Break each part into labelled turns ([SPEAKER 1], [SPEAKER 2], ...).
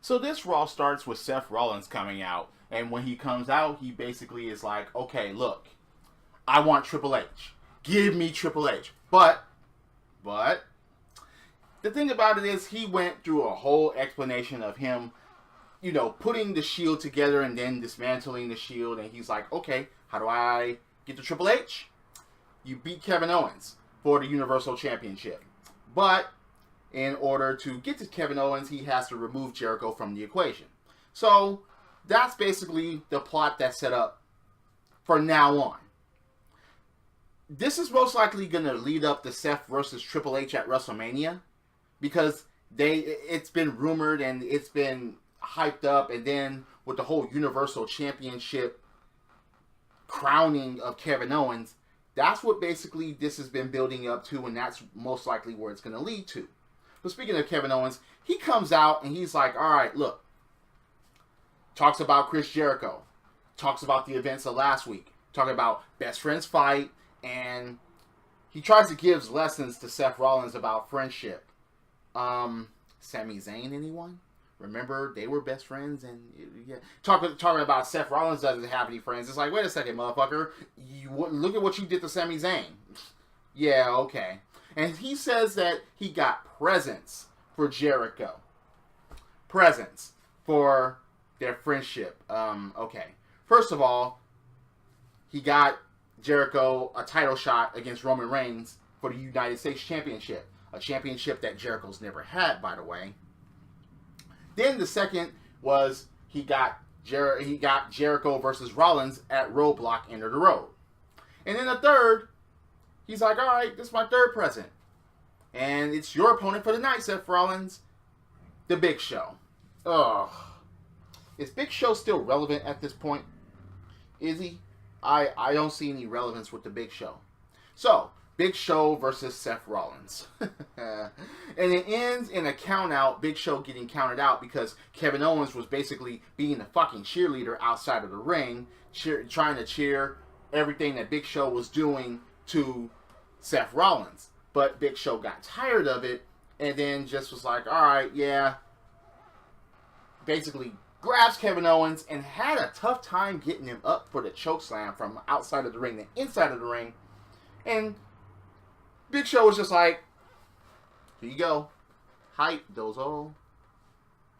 [SPEAKER 1] So this Raw starts with Seth Rollins coming out, and when he comes out, he basically is like, okay, look, I want Triple H. Give me Triple H. But, the thing about it is he went through a whole explanation of him, you know, putting the Shield together and then dismantling the Shield, and he's like, okay, how do I get to Triple H? You beat Kevin Owens for the Universal Championship. But in order to get to Kevin Owens, he has to remove Jericho from the equation. So that's basically the plot that's set up for now on. This is most likely going to lead up to Seth versus Triple H at WrestleMania, because it's been rumored and it's been hyped up, and then with the whole Universal Championship crowning of Kevin Owens, that's what basically this has been building up to, and that's most likely where it's going to lead to. But speaking of Kevin Owens, he comes out and he's like, all right, look. Talks about Chris Jericho. Talks about the events of last week. Talking about best friends fight. And he tries to give lessons to Seth Rollins about friendship. Sami Zayn, anyone? Remember, they were best friends, and yeah. Talking about Seth Rollins doesn't have any friends. It's like, wait a second, motherfucker. Look at what you did to Sami Zayn. Yeah, okay. And he says that he got presents for Jericho. Presents for their friendship. Okay. First of all, he got Jericho a title shot against Roman Reigns for the United States Championship. A championship that Jericho's never had, by the way. Then the second was he got Jericho versus Rollins at Roadblock End of the Road. And then the third, he's like, all right, this is my third present. And it's your opponent for the night, Seth Rollins. The Big Show. Ugh. Is Big Show still relevant at this point? Is he? I don't see any relevance with the Big Show. So, Big Show versus Seth Rollins. And it ends in a count out, Big Show getting counted out because Kevin Owens was basically being a fucking cheerleader outside of the ring, trying to cheer everything that Big Show was doing to Seth Rollins. But Big Show got tired of it and then just was like, alright, yeah. Basically grabs Kevin Owens and had a tough time getting him up for the chokeslam from outside of the ring to inside of the ring. And Big Show was just like, here you go. Hype, dozo.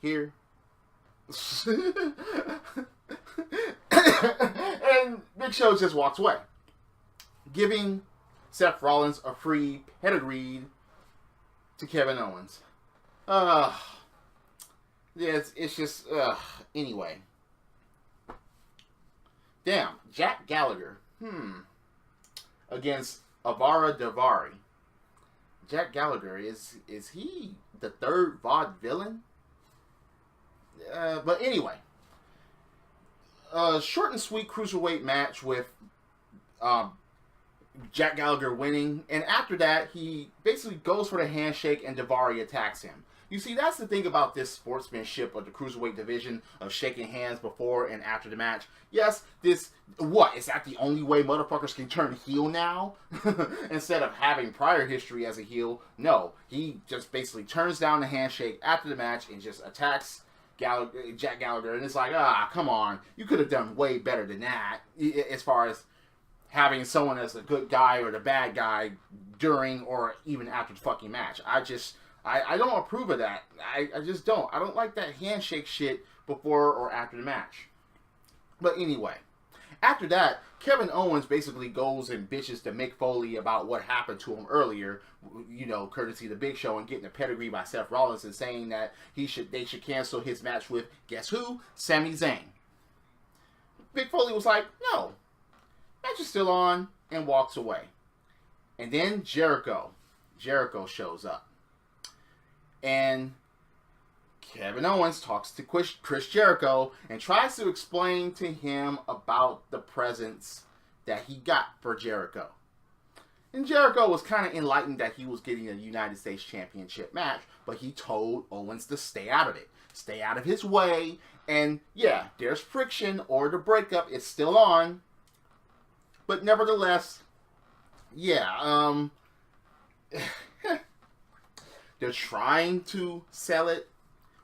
[SPEAKER 1] Here. And Big Show just walks away, giving Seth Rollins a free pedigree to Kevin Owens. It's just, anyway. Damn, Jack Gallagher. Against Avara Davari. Jack Gallagher, is he the third VOD villain? But anyway. Short and sweet cruiserweight match with Jack Gallagher winning. And after that, he basically goes for the handshake and Davari attacks him. You see, that's the thing about this sportsmanship of the cruiserweight division of shaking hands before and after the match. Yes, is that the only way motherfuckers can turn heel now? Instead of having prior history as a heel? No, he just basically turns down the handshake after the match and just attacks Jack Gallagher. And it's like, come on. You could have done way better than that as far as having someone as a good guy or the bad guy during or even after the fucking match. I don't approve of that. I just don't. I don't like that handshake shit before or after the match. But anyway, after that, Kevin Owens basically goes and bitches to Mick Foley about what happened to him earlier, you know, courtesy of the Big Show, and getting a pedigree by Seth Rollins and saying that they should cancel his match with, guess who? Sami Zayn. Mick Foley was like, no, match is still on, and walks away. And then Jericho shows up. And Kevin Owens talks to Chris Jericho and tries to explain to him about the presents that he got for Jericho. And Jericho was kind of enlightened that he was getting a United States Championship match, but he told Owens to stay out of it. Stay out of his way. And yeah, there's friction, or the breakup is still on. But nevertheless, yeah, they're trying to sell it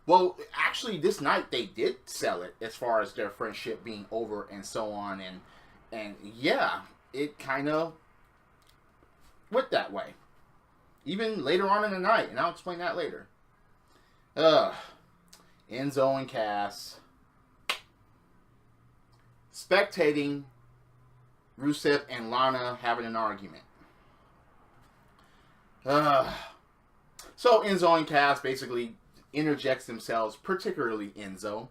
[SPEAKER 1] Well, actually, this night they did sell it as far as their friendship being over and so on, and yeah, it kind of went that way. Even later on in the night, and I'll explain that later. Enzo and Cass spectating Rusev and Lana having an argument. So Enzo and Cass basically interjects themselves, particularly Enzo.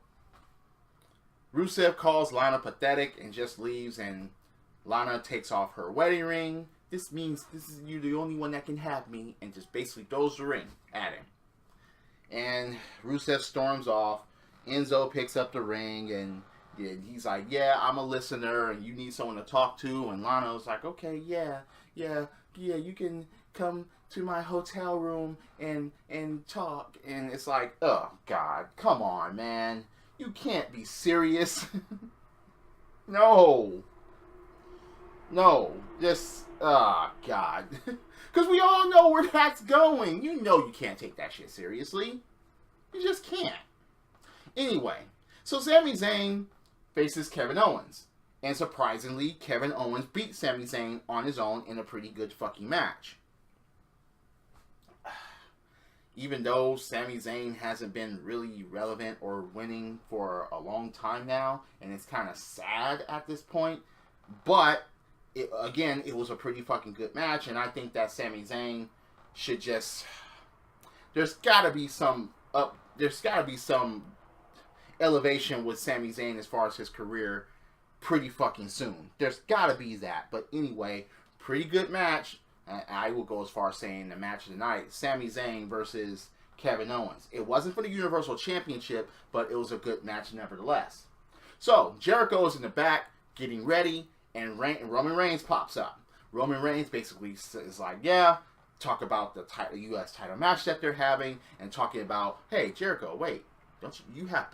[SPEAKER 1] Rusev calls Lana pathetic and just leaves, and Lana takes off her wedding ring. This means you're the only one that can have me, and just basically throws the ring at him. And Rusev storms off. Enzo picks up the ring, and he's like, yeah, I'm a listener, and you need someone to talk to. And Lana's like, okay, yeah, you can come to my hotel room and talk. And it's like, oh, God, come on, man. You can't be serious. No, just, oh, God. Because we all know where that's going. You know you can't take that shit seriously. You just can't. Anyway, so Sami Zayn faces Kevin Owens. And surprisingly, Kevin Owens beat Sami Zayn on his own in a pretty good fucking match. Even though Sami Zayn hasn't been really relevant or winning for a long time now, and it's kind of sad at this point, but it was a pretty fucking good match, and I think that Sami Zayn should just... There's gotta be some elevation with Sami Zayn as far as his career pretty fucking soon. There's gotta be that. But anyway, pretty good match. I will go as far as saying the match of the night. Sami Zayn versus Kevin Owens. It wasn't for the Universal Championship, but it was a good match nevertheless. So, Jericho is in the back getting ready, and Roman Reigns pops up. Roman Reigns basically is like, yeah, talk about the U.S. title match that they're having, and talking about, hey, Jericho, wait, don't you have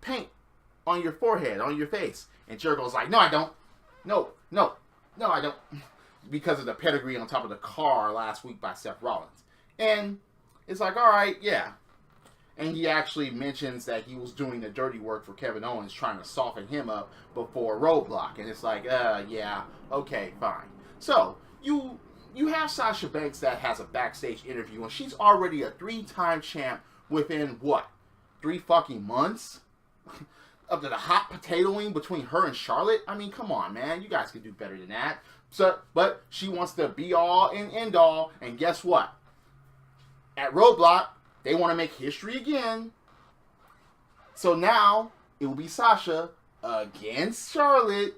[SPEAKER 1] paint on your forehead, on your face? And Jericho's like, no, I don't. No, I don't. Because of the pedigree on top of the car last week by Seth Rollins. And it's like, all right, yeah. And he actually mentions that he was doing the dirty work for Kevin Owens, trying to soften him up before Roadblock. And it's like, yeah, okay, fine. So, you have Sasha Banks that has a backstage interview, and she's already a 3-time champ within, what, 3 fucking months? Up to the hot potatoing between her and Charlotte? I mean, come on, man. You guys can do better than that. So, but she wants to be all and end all, and guess what? At Roadblock, they want to make history again. So now, it will be Sasha against Charlotte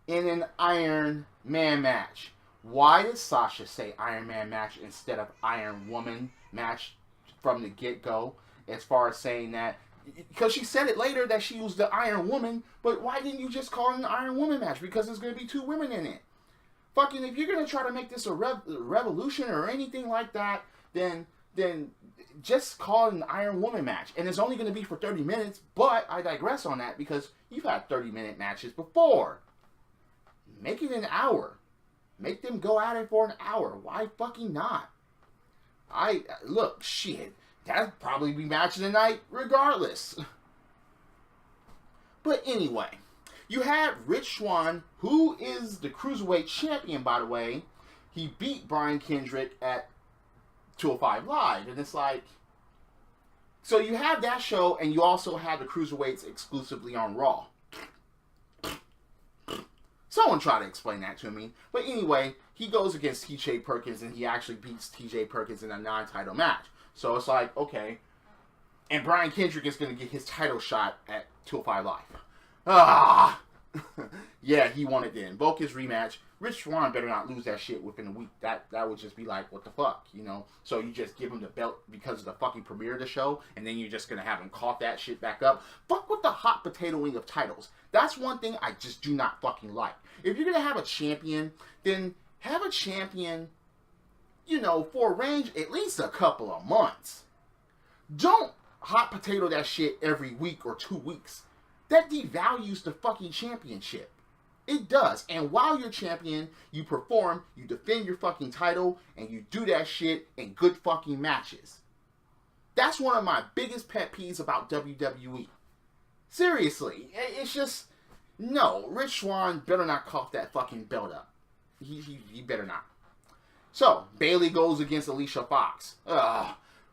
[SPEAKER 1] in an Iron Man match. Why did Sasha say Iron Man match instead of Iron Woman match from the get-go? As far as saying that, because she said it later that she was the Iron Woman, but why didn't you just call it an Iron Woman match? Because there's going to be 2 women in it. Fucking, if you're going to try to make this a revolution or anything like that, then just call it an Iron Woman match. And it's only going to be for 30 minutes, but I digress on that because you've had 30-minute matches before. Make it an hour. Make them go at it for an hour. Why fucking not? Look, shit. That'd probably be match of the night regardless. But anyway, you had Rich Swann, who is the Cruiserweight champion, by the way. He beat Brian Kendrick at 205 Live. And it's like... So you have that show, and you also have the Cruiserweights exclusively on Raw. Someone try to explain that to me. But anyway, he goes against T.J. Perkins, and he actually beats T.J. Perkins in a non-title match. So it's like, okay. And Brian Kendrick is going to get his title shot at 205 Live. Yeah, he wanted to invoke his rematch. Rich Swann better not lose that shit within a week. That would just be like, what the fuck, you know? So you just give him the belt because of the fucking premiere of the show, and then you're just going to have him cough that shit back up. Fuck with the hot potatoing of titles. That's one thing I just do not fucking like. If you're going to have a champion, then have a champion, you know, for a range at least a couple of months. Don't hot potato that shit every week or 2 weeks. That devalues the fucking championship. It does. And while you're champion, you perform, you defend your fucking title, and you do that shit in good fucking matches. That's one of my biggest pet peeves about WWE. Seriously, it's just, no, Rich Swann better not cough that fucking belt up. He better not. So, Bayley goes against Alicia Fox.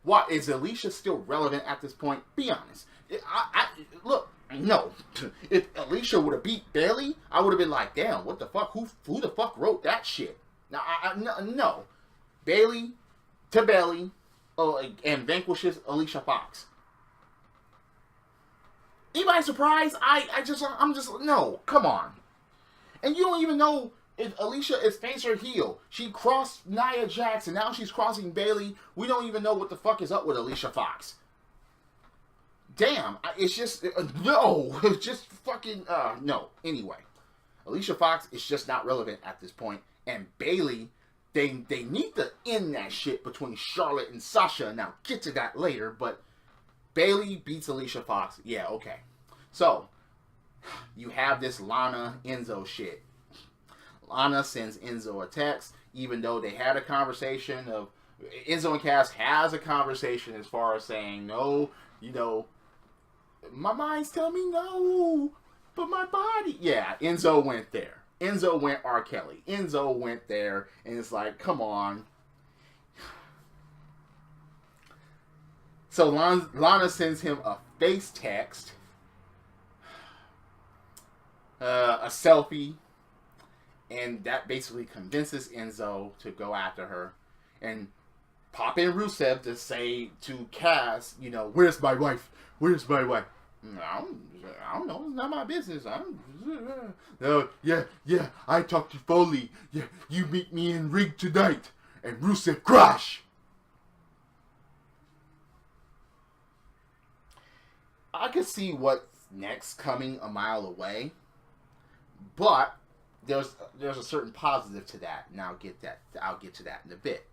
[SPEAKER 1] What, is Alicia still relevant at this point? Be honest. Look, no. If Alicia would have beat Bayley, I would have been like, damn, what the fuck? Who the fuck wrote that shit? Now, no. Bayley to Bayley and vanquishes Alicia Fox. Anybody surprised? I'm just, no, come on. And you don't even know if Alicia is face or heel. She crossed Nia Jax, and now she's crossing Bayley. We don't even know what the fuck is up with Alicia Fox. Damn, it's just, no, it's just fucking, no. Anyway, Alicia Fox is just not relevant at this point. And Bayley, they need to end that shit between Charlotte and Sasha. Now, get to that later, but Bayley beats Alicia Fox. Yeah, okay. So, you have this Lana Enzo shit. Lana sends Enzo a text, even though they had a conversation of, Enzo and Cass has a conversation as far as saying, no, you know, my mind's telling me no, but my body. Yeah, Enzo went there. Enzo went R. Kelly. Enzo went there, and it's like, come on. So Lana sends him a face text, a selfie, and that basically convinces Enzo to go after her and pop in Rusev to say to Cass, you know, where's my wife? Where's my wife? I don't know. It's not my business. Yeah. I talked to Foley. Yeah, you meet me in ring tonight. And Rusev crash. I could see what's next coming a mile away, but there's a certain positive to that, and I'll get to that in a bit.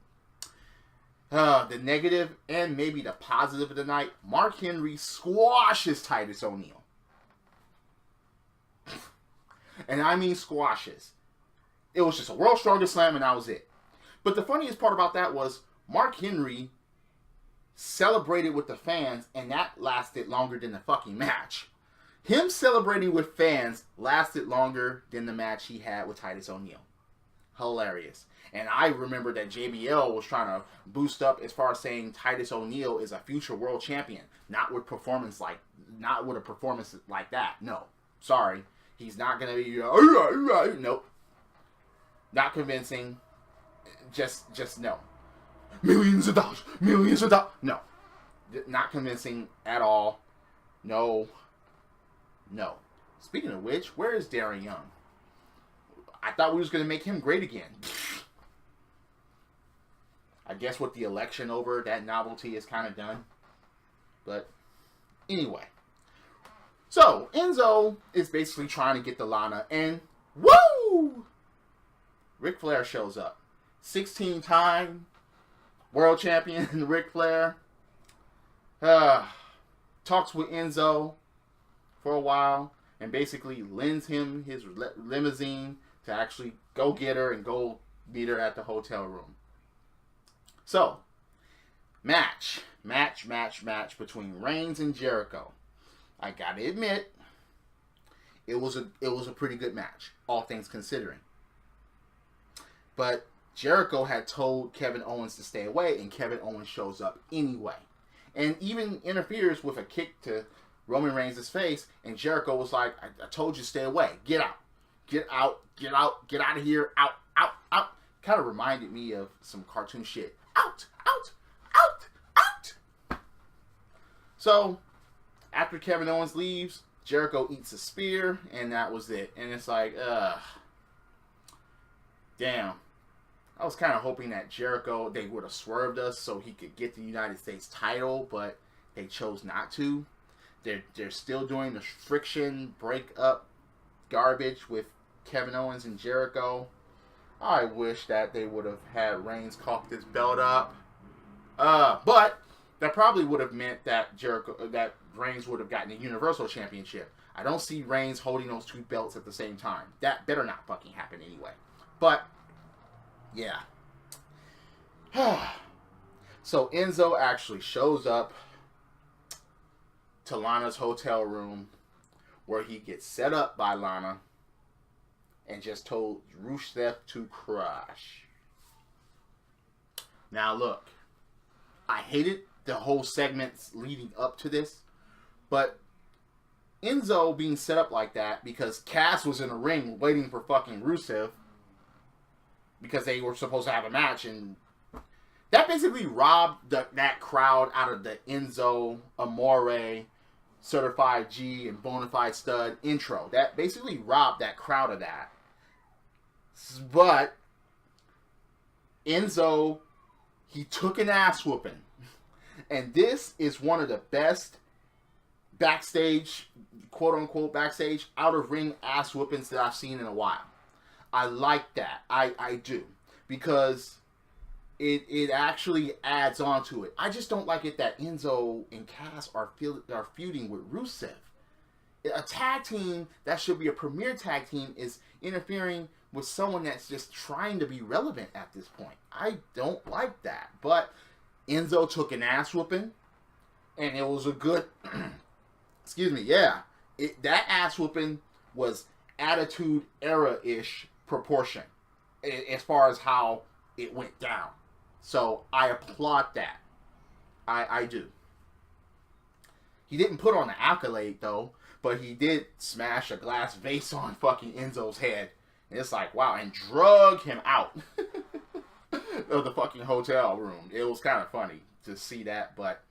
[SPEAKER 1] The negative and maybe the positive of the night, Mark Henry squashes Titus O'Neil. And I mean squashes. It was just a World Strongest Slam and that was it. But the funniest part about that was Mark Henry celebrated with the fans, and that lasted longer than the fucking match. Him celebrating with fans lasted longer than the match he had with Titus O'Neil. Hilarious. And I remember that JBL was trying to boost up as far as saying Titus O'Neil is a future world champion. Not with a performance like that. No. Sorry. He's not going to be, nope. Not convincing. Just no. Millions of dollars. No. Not convincing at all. No. Speaking of which, where is Darren Young? I thought we was going to make him great again. I guess with the election over, that novelty is kind of done. But anyway. So, Enzo is basically trying to get the Lana, and woo! Ric Flair shows up. 16-time world champion Ric Flair. Talks with Enzo for a while and basically lends him his limousine to actually go get her and go meet her at the hotel room. So, match between Reigns and Jericho. I gotta admit, it was a pretty good match, all things considering. But Jericho had told Kevin Owens to stay away, and Kevin Owens shows up anyway. And even interferes with a kick to Roman Reigns' face, and Jericho was like, I told you to stay away. Get out. Get out of here. Out. Kind of reminded me of some cartoon shit. Out. So, after Kevin Owens leaves, Jericho eats a spear, and that was it. And it's like, damn. I was kind of hoping that Jericho, they would have swerved us so he could get the United States title, but they chose not to. They're still doing the friction breakup garbage with Kevin Owens and Jericho. I wish that they would have had Reigns cough this belt up. But that probably would have meant that Reigns would have gotten a Universal Championship. I don't see Reigns holding those two belts at the same time. That better not fucking happen anyway. But yeah. So Enzo actually shows up to Lana's hotel room where he gets set up by Lana and just told Rusev to crush. Now look, I hated the whole segments leading up to this, but Enzo being set up like that because Cass was in the ring waiting for fucking Rusev because they were supposed to have a match, and that basically robbed that crowd out of the Enzo Amore Certified G and Bonafide Stud intro. That basically robbed that crowd of that. But Enzo, he took an ass whooping. And this is one of the best backstage, quote unquote backstage, out of ring ass whoopings that I've seen in a while. I like that. I do. Because it actually adds on to it. I just don't like it that Enzo and Cass are feuding with Rusev. A tag team that should be a premier tag team is interfering with someone that's just trying to be relevant at this point. I don't like that. But Enzo took an ass whooping, and it was a good, excuse me, yeah. That ass whooping was Attitude Era-ish proportion as far as how it went down. So I applaud that. I do. He didn't put on the accolade though, but he did smash a glass vase on fucking Enzo's head. And it's like, wow, and drug him out of the fucking hotel room. It was kind of funny to see that, but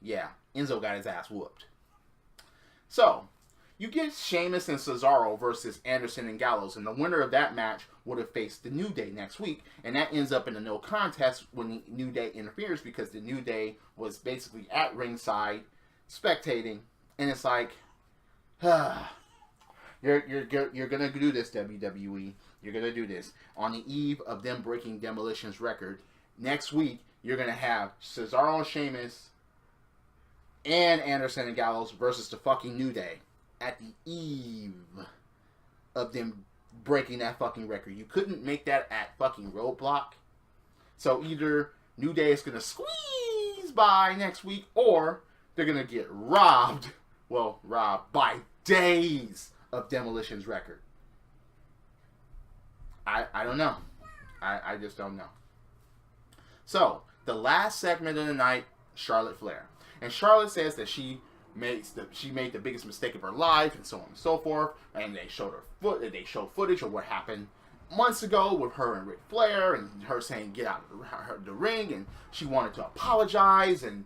[SPEAKER 1] yeah, Enzo got his ass whooped. So, you get Sheamus and Cesaro versus Anderson and Gallows, and the winner of that match would have faced the New Day next week, and that ends up in a no contest when the New Day interferes because the New Day was basically at ringside spectating, and it's like, you're gonna do this, WWE. You're gonna do this on the eve of them breaking Demolition's record. Next week, you're gonna have Cesaro and Sheamus and Anderson and Gallows versus the fucking New Day at the eve of them breaking that fucking record. You couldn't make that at fucking Roadblock. So either New Day is going to squeeze by next week, or they're going to get robbed by days of Demolition's record. I don't know. I just don't know. So, the last segment of the night, Charlotte Flair. And Charlotte says that she made the biggest mistake of her life, and so on and so forth. And they showed footage of what happened months ago with her and Ric Flair, and her saying get out of the ring, and she wanted to apologize and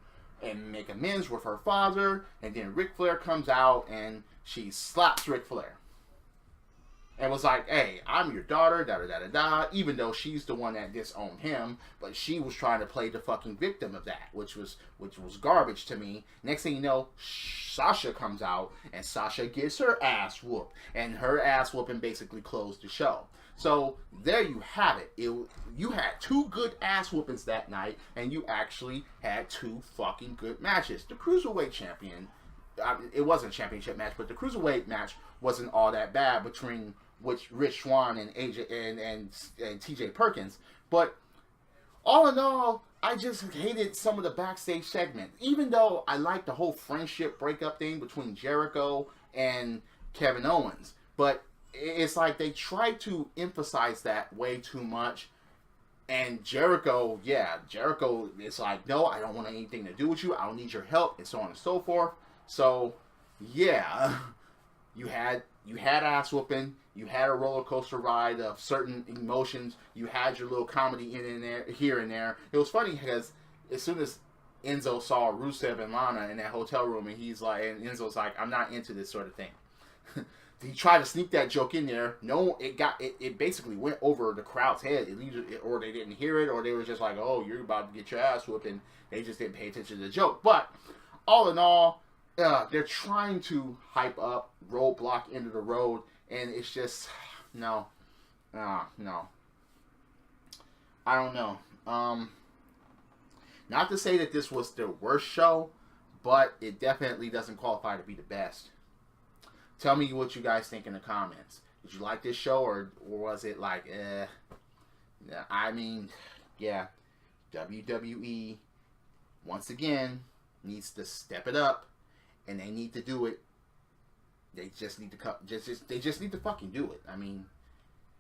[SPEAKER 1] make amends with her father. And then Ric Flair comes out and she slaps Ric Flair and was like, "Hey, I'm your daughter, da da da da da," even though she's the one that disowned him, but she was trying to play the fucking victim of that, which was garbage to me. Next thing you know, Sasha comes out, and Sasha gets her ass whooped, and her ass whooping basically closed the show. So, there you have it. You had two good ass whoopings that night, and you actually had two fucking good matches. The Cruiserweight champion, it wasn't a championship match, but the Cruiserweight match wasn't all that bad between Rich Swann and AJ and TJ Perkins. But all in all, I just hated some of the backstage segments. Even though I liked the whole friendship breakup thing between Jericho and Kevin Owens. But it's like they tried to emphasize that way too much. And Jericho, it's like, no, I don't want anything to do with you. I don't need your help, and so on and so forth. So, yeah, you had ass whooping. You had a roller coaster ride of certain emotions. You had your little comedy in and there, here and there. It was funny because as soon as Enzo saw Rusev and Lana in that hotel room, and Enzo's like, "I'm not into this sort of thing." He tried to sneak that joke in there. No, it basically went over the crowd's head. Or they didn't hear it, or they were just like, "Oh, you're about to get your ass whooped," and they just didn't pay attention to the joke. But all in all, they're trying to hype up Roadblock Into the Road, and it's just no. I don't know. Not to say that this was their worst show, but it definitely doesn't qualify to be the best. Tell me what you guys think in the comments. Did you like this show, or was it like, I mean, yeah, WWE once again, needs to step it up, and they need to do it. They just need to they just need to fucking do it. I mean,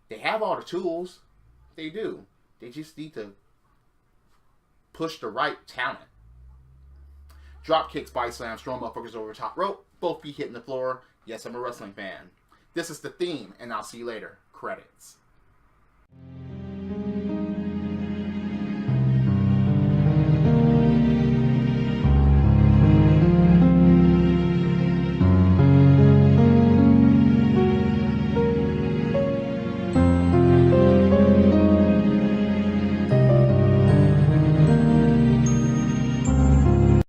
[SPEAKER 1] they have all the tools. They do. They just need to push the right talent. Drop kicks, body slams, throwing motherfuckers over the top rope. Both feet hitting the floor. Yes, I'm a wrestling fan. This is the theme, and I'll see you later. Credits.